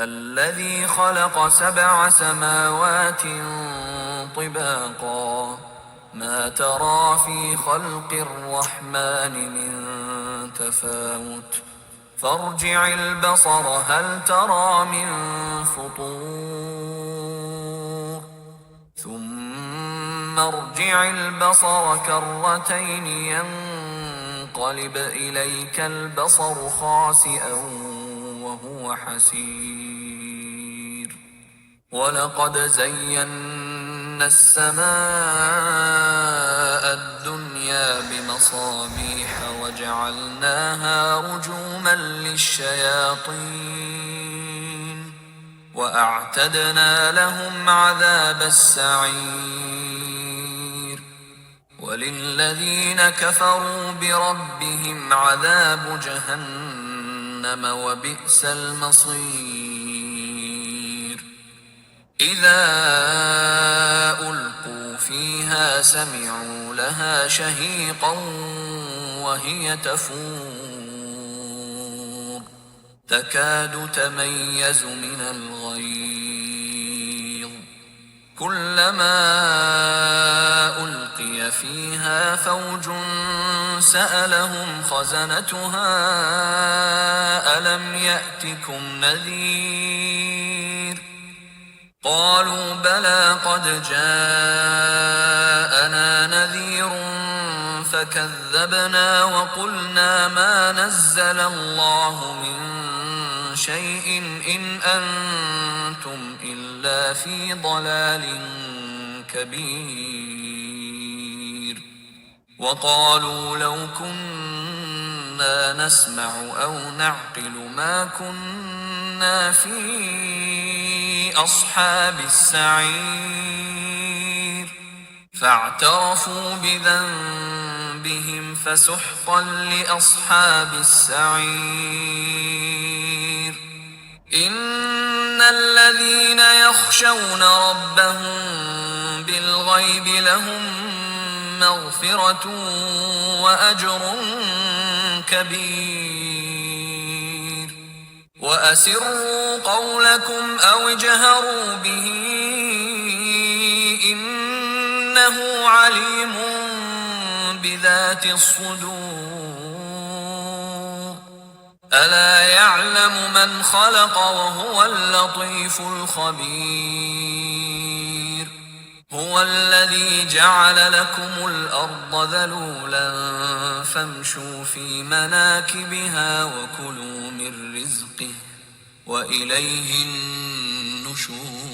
الذي خلق 7 سماوات طباقا ما ترى في خلق الرحمن من تفاوت فارجع البصر هل ترى من فطور ثم ارجع البصر كرتين ينقلب إليك البصر خاسئا وهو حسير ولقد زينا السماء الدنيا بمصابيح وجعلناها رجوما للشياطين وأعتدنا لهم عذاب السعير وللذين كفروا بربهم عذاب جهنم وبئس المصير إذا ألقوا فيها سمعوا لها شهيقا وهي تفور تكاد تميز من الغيظ كلما ألقي فيها فوج سألهم خزنتها ألم يأتكم نذير قالوا بلى قد جاءنا نذير فكذبنا وقلنا ما نزل الله من شيء إن أنتم إلا في ضلال كبير وقالوا لو كنا نسمع أو نعقل ما كنا في أصحاب السعير فاعترفوا بذنبهم فسحقا لأصحاب السعير إن الذين يخشون ربهم بالغيب لهم مغفرة وأجر كبير وأسروا قولكم أو اجهروا به إنه عليم بذات الصدور ألا يعلم من خلق وهو اللطيف الخبير هو الذي جعل لكم الأرض ذلولا فامشوا في مناكبها وكلوا من رزقه وإليه النشور